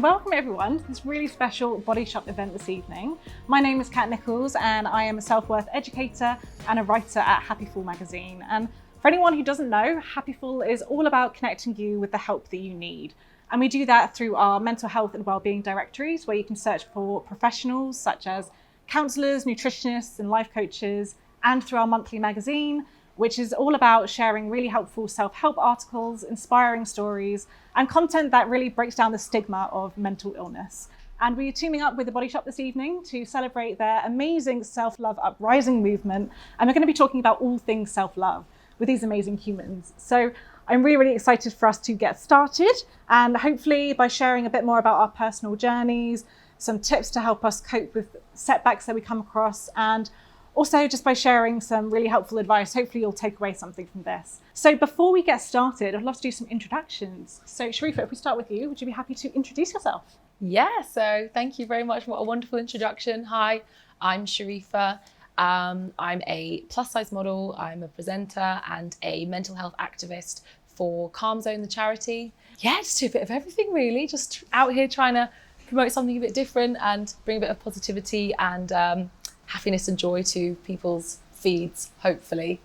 welcome everyone to this really special Body Shop event this evening. My name is Nicholls and I am a self-worth educator and a writer at Happiful Magazine. And for anyone who doesn't know, Happiful is all about connecting you with the help that you need. And we do that through our mental health and wellbeing directories, where you can search for professionals such as counsellors, nutritionists and life coaches, and through our monthly magazine, which is all about sharing really helpful self-help articles, inspiring stories, and content that really breaks down the stigma of mental illness. And we're teaming up with the Body Shop this evening to celebrate their amazing self-love uprising movement. And we're going to be talking about all things self-love with these amazing humans. So I'm really, really excited for us to get started. And hopefully by sharing a bit more about our personal journeys, some tips to help us cope with setbacks that we come across, and also just by sharing some really helpful advice, hopefully you'll take away something from this. So before we get started, I'd love to do some introductions. So Shareefa, if we start with you, would you be happy to introduce yourself? Yeah, so thank you very much. What a wonderful introduction. Hi, I'm Shareefa. I'm a plus size model. I'm a presenter and a mental health activist for Calm Zone, the charity. Yeah, just do a bit of everything really. Just out here trying to promote something a bit different and bring a bit of positivity and happiness and joy to people's feeds, hopefully.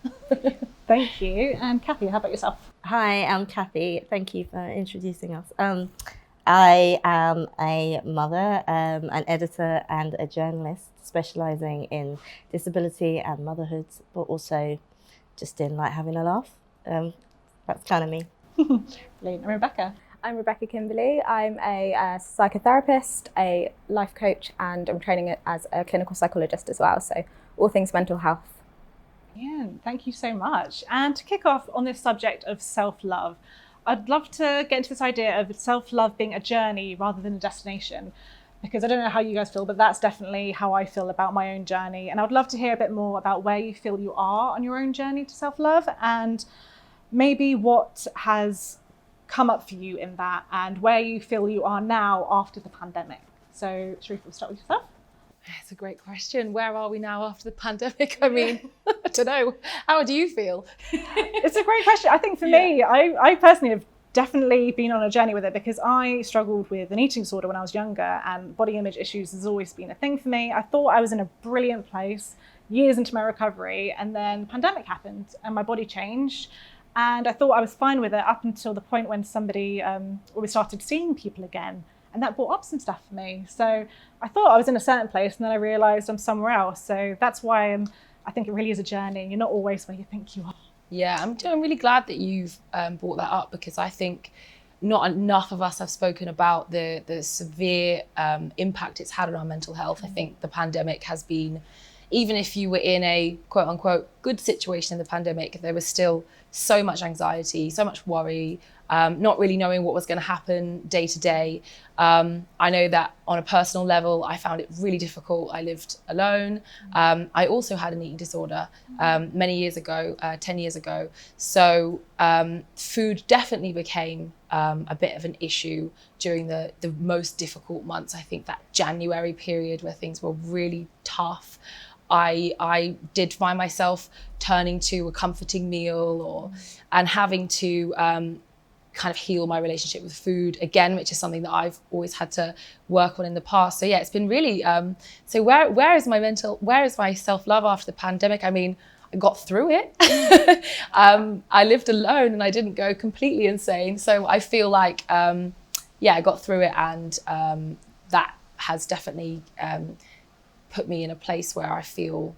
Thank you. And Cathy, how about yourself? Hi, I'm Cathy. Thank you for introducing us. I am a mother, an editor and a journalist specialising in disability and motherhood, but also just in like having a laugh. That's kind of me. Brilliant. And Rebecca? I'm Rebecca Kimberly. I'm a psychotherapist, a life coach, and I'm training as a clinical psychologist as well. So all things mental health. Yeah, thank you so much. And to kick off on this subject of self-love, I'd love to get into this idea of self-love being a journey rather than a destination, because I don't know how you guys feel, but that's definitely how I feel about my own journey. And I'd love to hear a bit more about where you feel you are on your own journey to self-love, and maybe what has come up for you in that, and where you feel you are now after the pandemic. So Shareefa, we'll start with yourself. It's a great question. Where are we now after the pandemic? I mean, I don't know. How do you feel? It's a great question. I think for me, I personally have definitely been on a journey with it, because I struggled with an eating disorder when I was younger, and body image issues has always been a thing for me. I thought I was in a brilliant place years into my recovery, and then the pandemic happened and my body changed. And I thought I was fine with it up until the point when we started seeing people again. And that brought up some stuff for me. So I thought I was in a certain place, and then I realised I'm somewhere else. So that's why I think it really is a journey. You're not always where you think you are. Yeah, I'm really glad that you've brought that up, because I think not enough of us have spoken about the severe impact it's had on our mental health. I think the pandemic has been, even if you were in a quote unquote good situation in the pandemic, there was still so much anxiety, so much worry, not really knowing what was going to happen day to day. I know that on a personal level, I found it really difficult. I lived alone. I also had an eating disorder many years ago, 10 years ago. So food definitely became a bit of an issue during the most difficult months. I think that January period where things were really tough. I did find myself turning to a comforting meal and having to kind of heal my relationship with food again, which is something that I've always had to work on in the past. So yeah, it's been really, so where is my self-love after the pandemic? I mean, I got through it. I lived alone and I didn't go completely insane. So I feel like, I got through it, and that has definitely put me in a place where I feel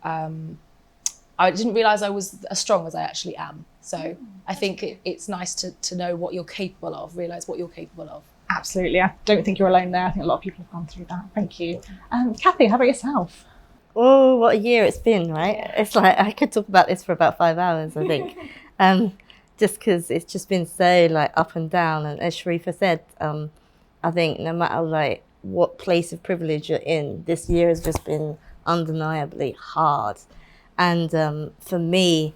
I didn't realise I was as strong as I actually am. So I think it's nice to know what you're capable of, realise what you're capable of. Absolutely. I don't think you're alone there. I think a lot of people have gone through that. Thank you. Cathy, how about yourself? Oh, what a year it's been, right? It's like I could talk about this for about 5 hours, I think. Just because it's just been so like up and down. And as Shareefa said, I think no matter like what place of privilege you're in, this year has just been undeniably hard. And for me,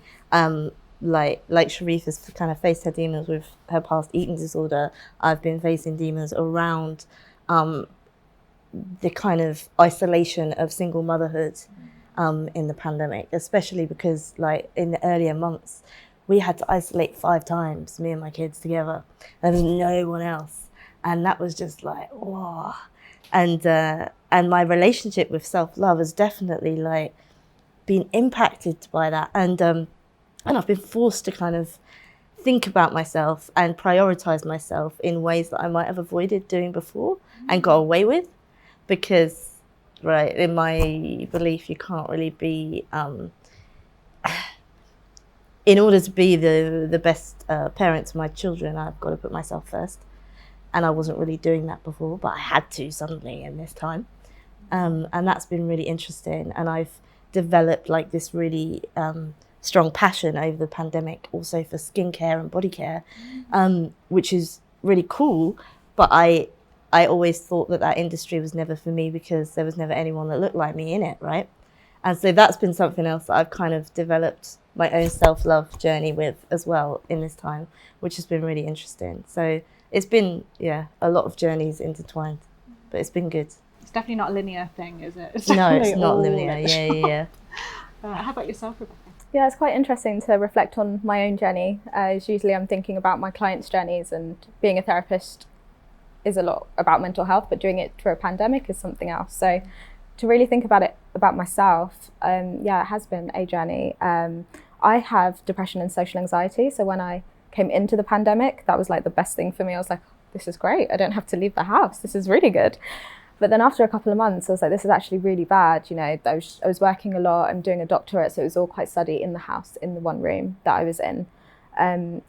like Shareefa's kind of faced her demons with her past eating disorder, I've been facing demons around the kind of isolation of single motherhood in the pandemic, especially because like in the earlier months, we had to isolate 5 times, me and my kids together. There was no one else. And that was just like, whoa. And my relationship with self-love has definitely like been impacted by that. And I've been forced to kind of think about myself and prioritize myself in ways that I might have avoided doing before and got away with, because, right, in my belief, you can't really be, in order to be the best parent to my children, I've got to put myself first. And I wasn't really doing that before, but I had to suddenly in this time. And that's been really interesting. And I've developed like this really strong passion over the pandemic also for skincare and body care, which is really cool. But I always thought that industry was never for me because there was never anyone that looked like me in it, right? And so that's been something else that I've kind of developed my own self-love journey with as well in this time, which has been really interesting. So it's been, a lot of journeys intertwined, but it's been good. It's definitely not a linear thing, is it? No, it's not linear. Yeah. How about yourself, Rebecca? Yeah, it's quite interesting to reflect on my own journey, as usually I'm thinking about my clients' journeys, and being a therapist is a lot about mental health, but doing it through a pandemic is something else. So to really think about it about myself, it has been a journey. I have depression and social anxiety, so when I came into the pandemic, that was like the best thing for me. I was like, this is great, I don't have to leave the house, this is really good. But then after a couple of months, I was like, this is actually really bad. You know, I was working a lot, I'm doing a doctorate, so it was all quite study in the house, in the one room that I was in.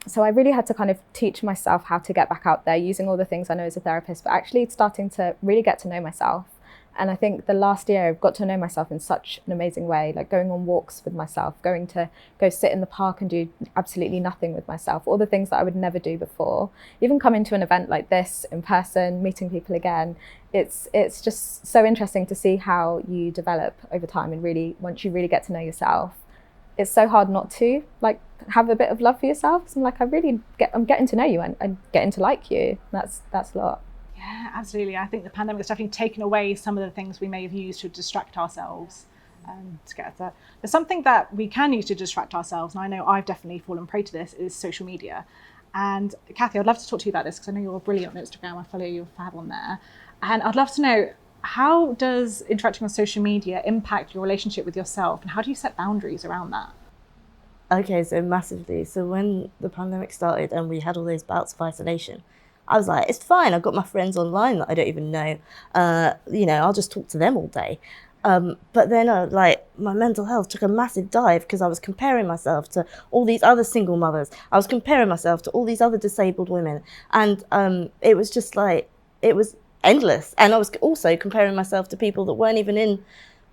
So I really had to kind of teach myself how to get back out there using all the things I know as a therapist, but actually starting to really get to know myself. And I think the last year I've got to know myself in such an amazing way, like going on walks with myself, going to go sit in the park and do absolutely nothing with myself, all the things that I would never do before. Even coming to an event like this in person, meeting people again, it's just so interesting to see how you develop over time, and really, once you really get to know yourself, it's so hard not to like have a bit of love for yourself. So I'm like, I'm getting to know you and getting to like you. That's a lot. Yeah, absolutely. I think the pandemic has definitely taken away some of the things we may have used to distract ourselves to get there. There's something that we can use to distract ourselves, and I know I've definitely fallen prey to this, is social media. And Cathy, I'd love to talk to you about this because I know you're brilliant on Instagram. I follow you, fab on there. And I'd love to know, how does interacting on social media impact your relationship with yourself, and how do you set boundaries around that? Okay, so massively. So when the pandemic started and we had all those bouts of isolation, I was like, it's fine, I've got my friends online that I don't even know. I'll just talk to them all day. But then my mental health took a massive dive because I was comparing myself to all these other single mothers. I was comparing myself to all these other disabled women. And it was just like, it was endless. And I was also comparing myself to people that weren't even in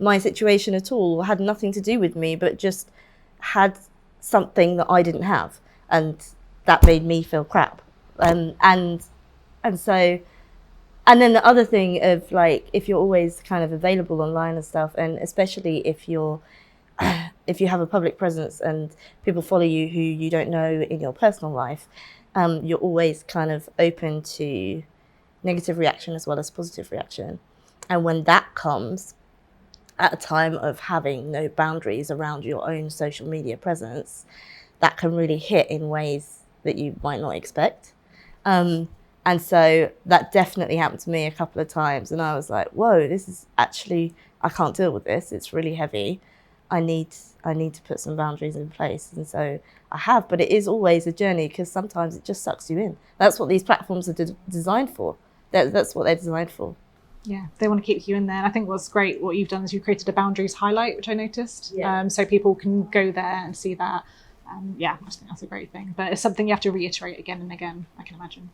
my situation at all, or had nothing to do with me, but just had something that I didn't have. And that made me feel crap. And then the other thing of like, if you're always kind of available online and stuff, and especially if you have a public presence and people follow you who you don't know in your personal life, you're always kind of open to negative reaction as well as positive reaction. And when that comes at a time of having no boundaries around your own social media presence, that can really hit in ways that you might not expect. And so that definitely happened to me a couple of times, and I was like, whoa, this is actually, I can't deal with this, it's really heavy. I need to put some boundaries in place. And so I have, but it is always a journey because sometimes it just sucks you in. That's what these platforms are designed for. That's what they're designed for. Yeah, they want to keep you in there. And I think what's great, what you've done is you've created a boundaries highlight, which I noticed. So people can go there and see that. I just think that's a great thing. But it's something you have to reiterate again and again, I can imagine.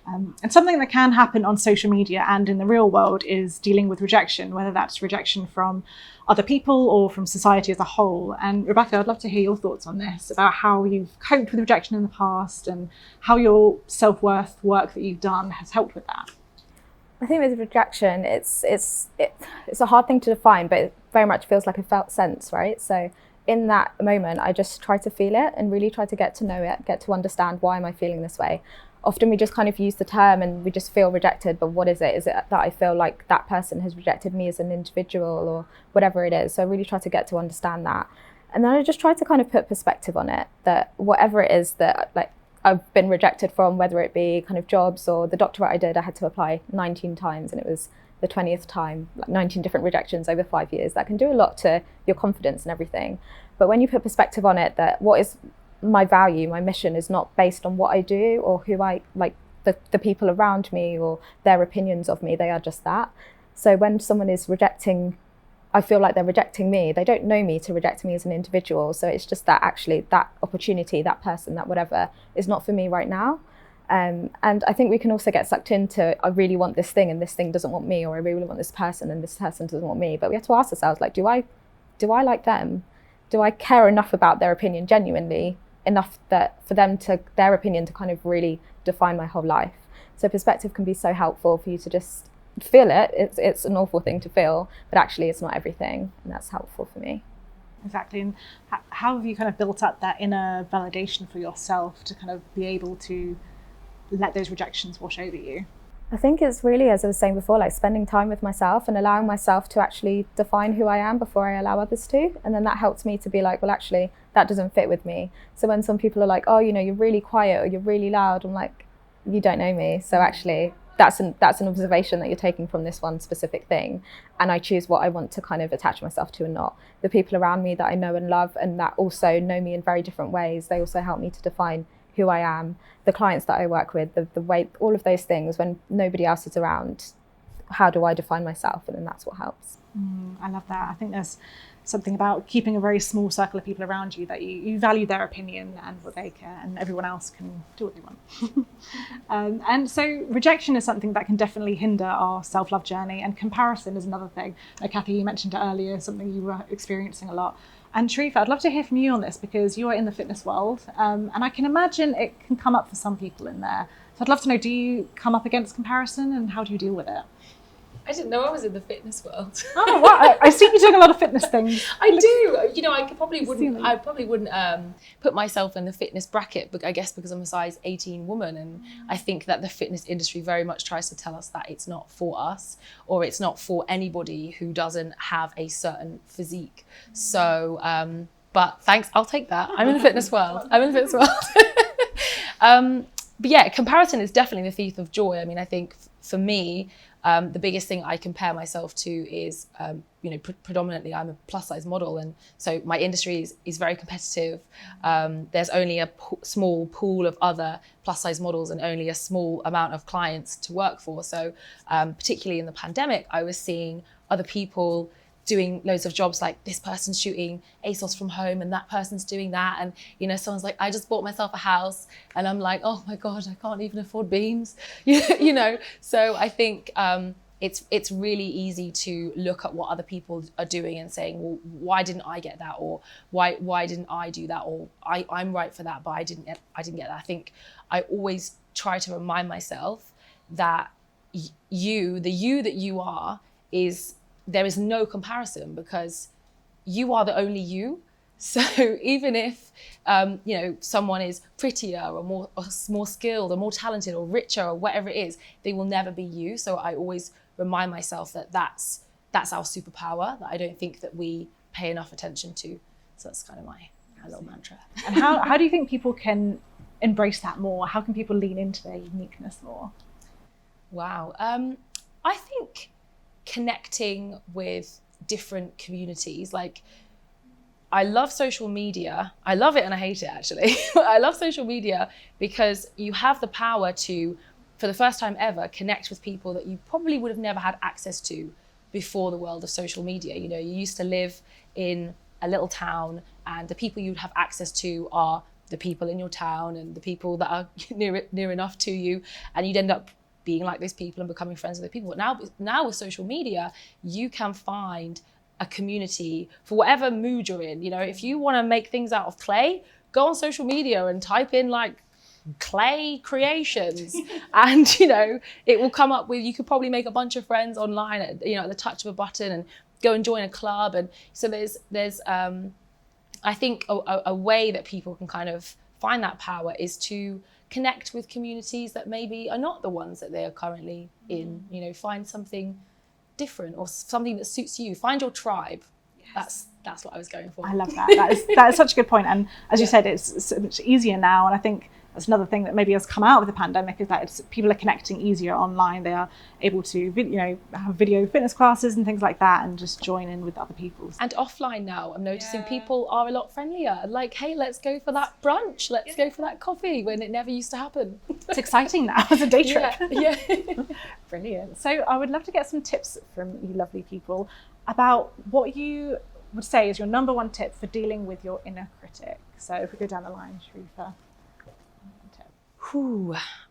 And something that can happen on social media and in the real world is dealing with rejection, whether that's rejection from other people or from society as a whole. And Rebecca, I'd love to hear your thoughts on this, about how you've coped with rejection in the past and how your self-worth work that you've done has helped with that. I think with rejection, it's a hard thing to define, but it very much feels like a felt sense, right? So in that moment, I just try to feel it and really try to get to know it, get to understand, why am I feeling this way? Often we just kind of use the term and we just feel rejected, but what is it? Is it that I feel like that person has rejected me as an individual or whatever it is? So I really try to get to understand that. And then I just try to kind of put perspective on it, that whatever it is that like I've been rejected from, whether it be kind of jobs or the doctorate I did, I had to apply 19 times and it was the 20th time, like 19 different rejections over 5 years. That can do a lot to your confidence and everything. But when you put perspective on it, that what is my value, my mission is not based on what I do or who I, like the people around me or their opinions of me, they are just that. So when someone is rejecting, I feel like they're rejecting me. They don't know me to reject me as an individual. So it's just that actually that opportunity, that person, that whatever is not for me right now. And I think we can also get sucked into, I really want this thing and this thing doesn't want me, or I really want this person and this person doesn't want me. But we have to ask ourselves, like, do I like them? Do I care enough about their opinion genuinely, enough that for them to, their opinion to kind of really define my whole life? So perspective can be so helpful for you to just feel it. It's an awful thing to feel, but actually it's not everything, and that's helpful for me. Exactly. And how have you kind of built up that inner validation for yourself to kind of be able to let those rejections wash over you? I think it's really, as I was saying before, like spending time with myself and allowing myself to actually define who I am before I allow others to. And then that helps me to be like, well, actually, that doesn't fit with me. So when some people are like, oh, you know, you're really quiet or you're really loud, I'm like, you don't know me. So actually, that's an observation that you're taking from this one specific thing. And I choose what I want to kind of attach myself to and not. The people around me that I know and love and that also know me in very different ways, they also help me to define who I am. The clients that I work with, the way, all of those things, when nobody else is around, how do I define myself? And then that's what helps. I love that. I think there's something about keeping a very small circle of people around you that you value their opinion and what they care, and everyone else can do what they want. And so rejection is something that can definitely hinder our self-love journey, and comparison is another thing. Cathy, you mentioned it earlier, something you were experiencing a lot. And Shareefa, I'd love to hear from you on this because you are in the fitness world, and I can imagine it can come up for some people in there. So I'd love to know, do you come up against comparison and how do you deal with it? I didn't know I was in the fitness world. Oh, wow. I see you doing a lot of fitness things. I do. You know, I probably wouldn't put myself in the fitness bracket, but I guess because I'm a size 18 woman, and I think that the fitness industry very much tries to tell us that it's not for us, or it's not for anybody who doesn't have a certain physique. So, but thanks, I'll take that. I'm in the fitness world. But yeah, comparison is definitely the thief of joy. I mean, I think for me, the biggest thing I compare myself to is, you know, predominantly I'm a plus size model. And so my industry is very competitive. There's only a small pool of other plus size models and only a small amount of clients to work for. So particularly in the pandemic, I was seeing other people doing loads of jobs, like this person's shooting ASOS from home and that person's doing that. And, you know, someone's like, I just bought myself a house. And I'm like, oh my God, I can't even afford beams, you know? So I think it's really easy to look at what other people are doing and saying, well, why didn't I get that? Or why didn't I do that? Or I'm right for that, but I didn't get that. I think I always try to remind myself that the you that you are there is no comparison, because you are the only you. So even if you know, someone is prettier or more skilled or more talented or richer or whatever it is, they will never be you. So I always remind myself that that's our superpower, that I don't think that we pay enough attention to. So that's kind of my little mantra. And how do you think people can embrace that more? How can people lean into their uniqueness more? Wow. I think connecting with different communities. Like, I love social media. I love it and I hate it, actually. I love social media because you have the power to, for the first time ever, connect with people that you probably would have never had access to before the world of social media. You know, you used to live in a little town and the people you'd have access to are the people in your town and the people that are near enough to you, and you'd end up being like those people and becoming friends with the people. But now with social media, you can find a community for whatever mood you're in. You know, if you want to make things out of clay, go on social media and type in like clay creations and, you know, it will come up with, you could probably make a bunch of friends online at the touch of a button and go and join a club. And so there's I think a way that people can kind of find that power is to connect with communities that maybe are not the ones that they are currently in. You know, find something different or something that suits you. Find your tribe. Yes. That's what I was going for. I love that. That is such a good point. And as you said, it's so much easier now. And I think that's another thing that maybe has come out of the pandemic, is that people are connecting easier online. They are able to, have video fitness classes and things like that, and just join in with other people. And offline now, I'm noticing people are a lot friendlier. Like, hey, let's go for that brunch. Let's go for that coffee, when it never used to happen. It's exciting now as a day trip. Yeah. Brilliant. So I would love to get some tips from you lovely people about what you would say is your number one tip for dealing with your inner critic. So if we go down the line, Shareefa.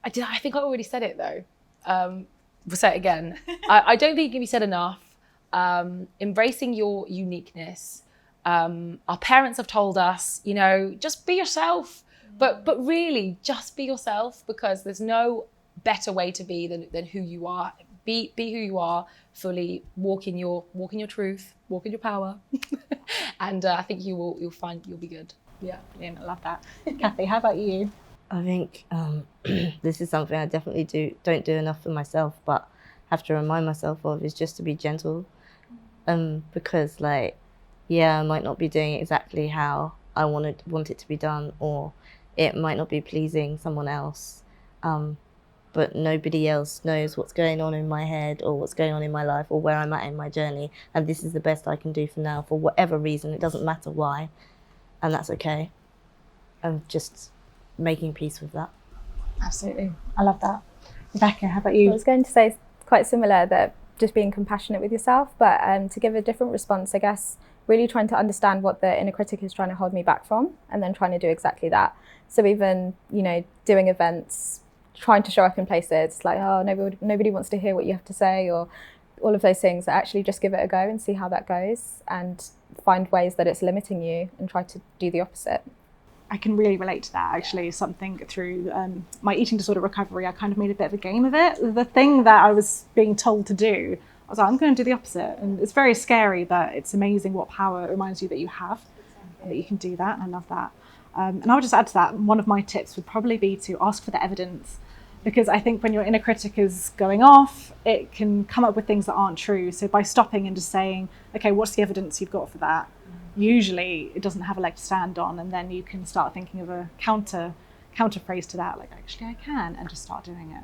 I think I already said it though. We'll say it again. I don't think it can be said enough. Embracing your uniqueness. Our parents have told us, just be yourself, but really just be yourself, because there's no better way to be than who you are. Be who you are fully. Walk in your truth. Walk in your power, and I think you'll find you'll be good. Yeah, brilliant. I love that. Cathy, how about you? I think this is something I definitely don't do enough for myself, but have to remind myself of, is just to be gentle. Because I might not be doing it exactly how I want it to be done, or it might not be pleasing someone else. But nobody else knows what's going on in my head, or what's going on in my life, or where I'm at in my journey. And this is the best I can do for now, for whatever reason. It doesn't matter why, and that's okay. And just making peace with that. Absolutely. I love that. Rebecca, how about you? I was going to say quite similar, that just being compassionate with yourself, but to give a different response, I guess, really trying to understand what the inner critic is trying to hold me back from, and then trying to do exactly that. So even, doing events, trying to show up in places like, oh, nobody wants to hear what you have to say, or all of those things, actually just give it a go and see how that goes, and find ways that it's limiting you and try to do the opposite. I can really relate to that, actually. Something through my eating disorder recovery, I kind of made a bit of a game of it. The thing that I was being told to do, I was like, I'm going to do the opposite. And it's very scary, but it's amazing what power it reminds you that you have, that you can do that. And I love that. And I would just add to that, one of my tips would probably be to ask for the evidence. Because I think when your inner critic is going off, it can come up with things that aren't true. So by stopping and just saying, okay, what's the evidence you've got for that? Usually it doesn't have a leg to stand on, and then you can start thinking of a counter phrase to that, like, actually I can, and just start doing it.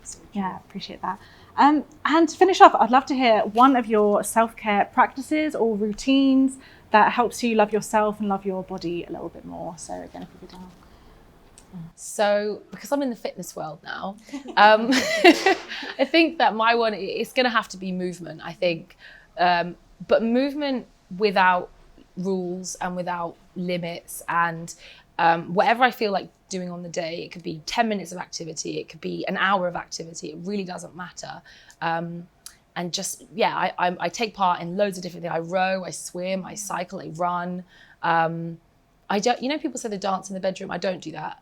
So yeah, appreciate that. And to finish off, I'd love to hear one of your self-care practices or routines that helps you love yourself and love your body a little bit more. So again, if we go down. So because I'm in the fitness world now, I think that my one, it's going to have to be movement, I think. But movement without rules and without limits, and whatever I feel like doing on the day. It could be 10 minutes of activity, it could be an hour of activity, it really doesn't matter. And just, yeah, I take part in loads of different things. I row, I swim, I cycle, I run. I don't, people say they dance in the bedroom. I don't do that.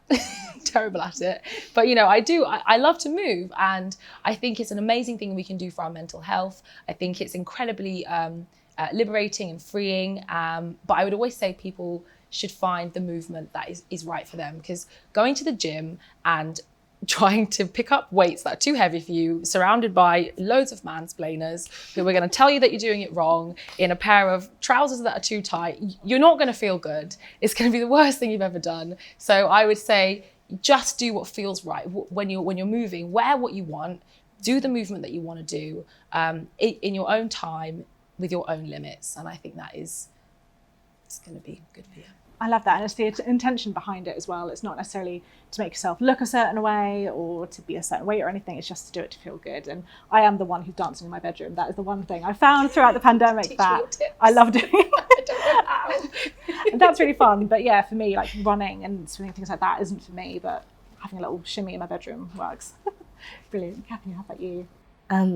Terrible at it. But, I do. I love to move. And I think it's an amazing thing we can do for our mental health. I think it's incredibly liberating and freeing. But I would always say people should find the movement that is right for them. Because going to the gym and trying to pick up weights that are too heavy for you, surrounded by loads of mansplainers who are going to tell you that you're doing it wrong, in a pair of trousers that are too tight, you're not going to feel good. It's going to be the worst thing you've ever done. So I would say just do what feels right. When you're moving, wear what you want, do the movement that you want to do in your own time with your own limits. And I think it's going to be good for you. I love that, and it's the intention behind it as well. It's not necessarily to make yourself look a certain way or to be a certain way or anything. It's just to do it to feel good. And I am the one who's dancing in my bedroom. That is the one thing I found throughout the pandemic that I love doing. I don't know how. And that's really fun. But yeah, for me, like running and swimming, things like that isn't for me. But having a little shimmy in my bedroom works. Brilliant. Cathy, how about you?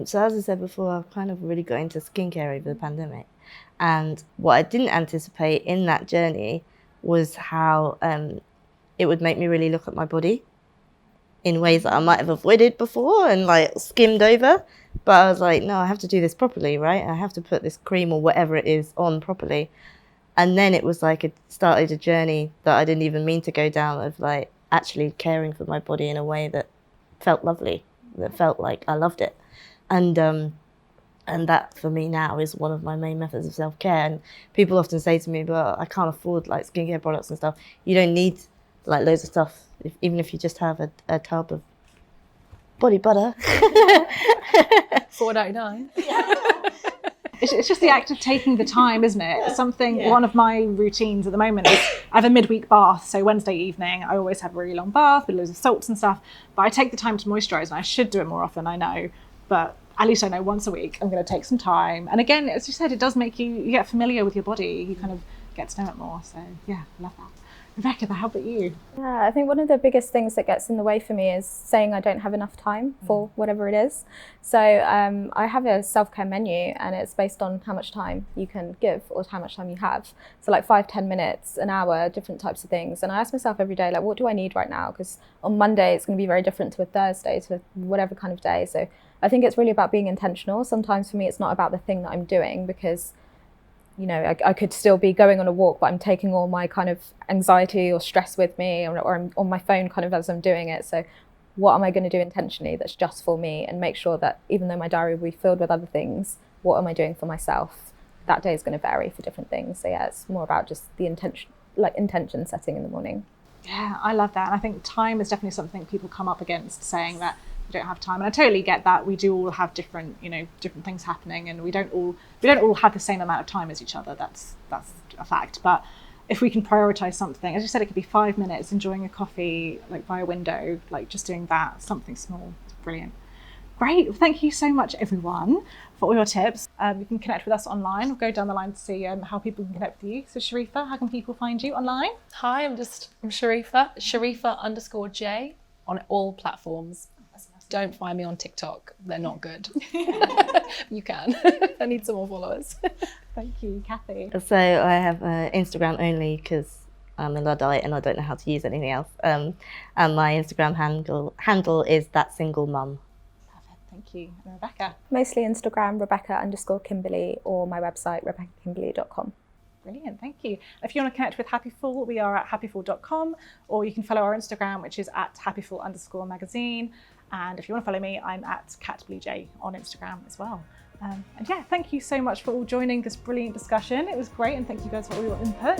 So as I said before, I've kind of really got into skincare over the pandemic. And what I didn't anticipate in that journey was how it would make me really look at my body in ways that I might have avoided before and like skimmed over. But I was like, no, I have to do this properly, right? I have to put this cream or whatever it is on properly. And then it was like it started a journey that I didn't even mean to go down, of like actually caring for my body in a way that felt lovely, that felt like I loved it. And that for me now is one of my main methods of self-care. And people often say to me, but I can't afford like skincare products and stuff. You don't need like loads of stuff. Even if you just have a tub of body butter. $4.99. It's just the act of taking the time, isn't it? One of my routines at the moment is I have a midweek bath. So Wednesday evening, I always have a really long bath with loads of salts and stuff. But I take the time to moisturise, and I should do it more often, I know. But at least I know once a week I'm going to take some time. And again, as you said, it does make you get familiar with your body. You kind of get to know it more. So yeah, I love that. Rebecca, how about you? Yeah, I think one of the biggest things that gets in the way for me is saying I don't have enough time for whatever it is. So I have a self-care menu, and it's based on how much time you can give or how much time you have. So like 5-10 minutes, an hour, different types of things. And I ask myself every day, like, what do I need right now? Because on Monday it's going to be very different to a Thursday, to whatever kind of day. So I think it's really about being intentional. Sometimes for me it's not about the thing that I'm doing, because you know, I could still be going on a walk, but I'm taking all my kind of anxiety or stress with me, or I'm on my phone kind of as I'm doing it. So what am I going to do intentionally that's just for me, and make sure that even though my diary will be filled with other things, what am I doing for myself? That day is going to vary for different things. So yeah, it's more about just the intention setting in the morning. Yeah, I love that. And I think time is definitely something people come up against, saying that we don't have time. And I totally get that. We do all have different things happening, and we don't all have the same amount of time as each other. That's a fact. But if we can prioritize something, as you said, it could be 5 minutes enjoying a coffee, like by a window, like just doing that, something small. It's brilliant. Great. Well, thank you so much, everyone, for all your tips. You can connect with us online. We'll go down the line to see how people can connect with you. So Shareefa, how can people find you online? Hi, I'm Shareefa, Shareefa_J on all platforms. Don't find me on TikTok. They're not good. You can. I need some more followers. Thank you, Cathy. So I have Instagram only because I'm a Luddite and I don't know how to use anything else. And my Instagram handle is that single mum. Perfect. Thank you. And Rebecca? Mostly Instagram, Rebecca_Kimberly, or my website, RebeccaKimberly.com. Brilliant, thank you. If you want to connect with Happiful, we are at happiful.com, or you can follow our Instagram, which is at Happiful_magazine. And if you want to follow me, I'm at CatBlueJ on Instagram as well. And yeah, thank you so much for all joining this brilliant discussion. It was great, and thank you guys for all your input.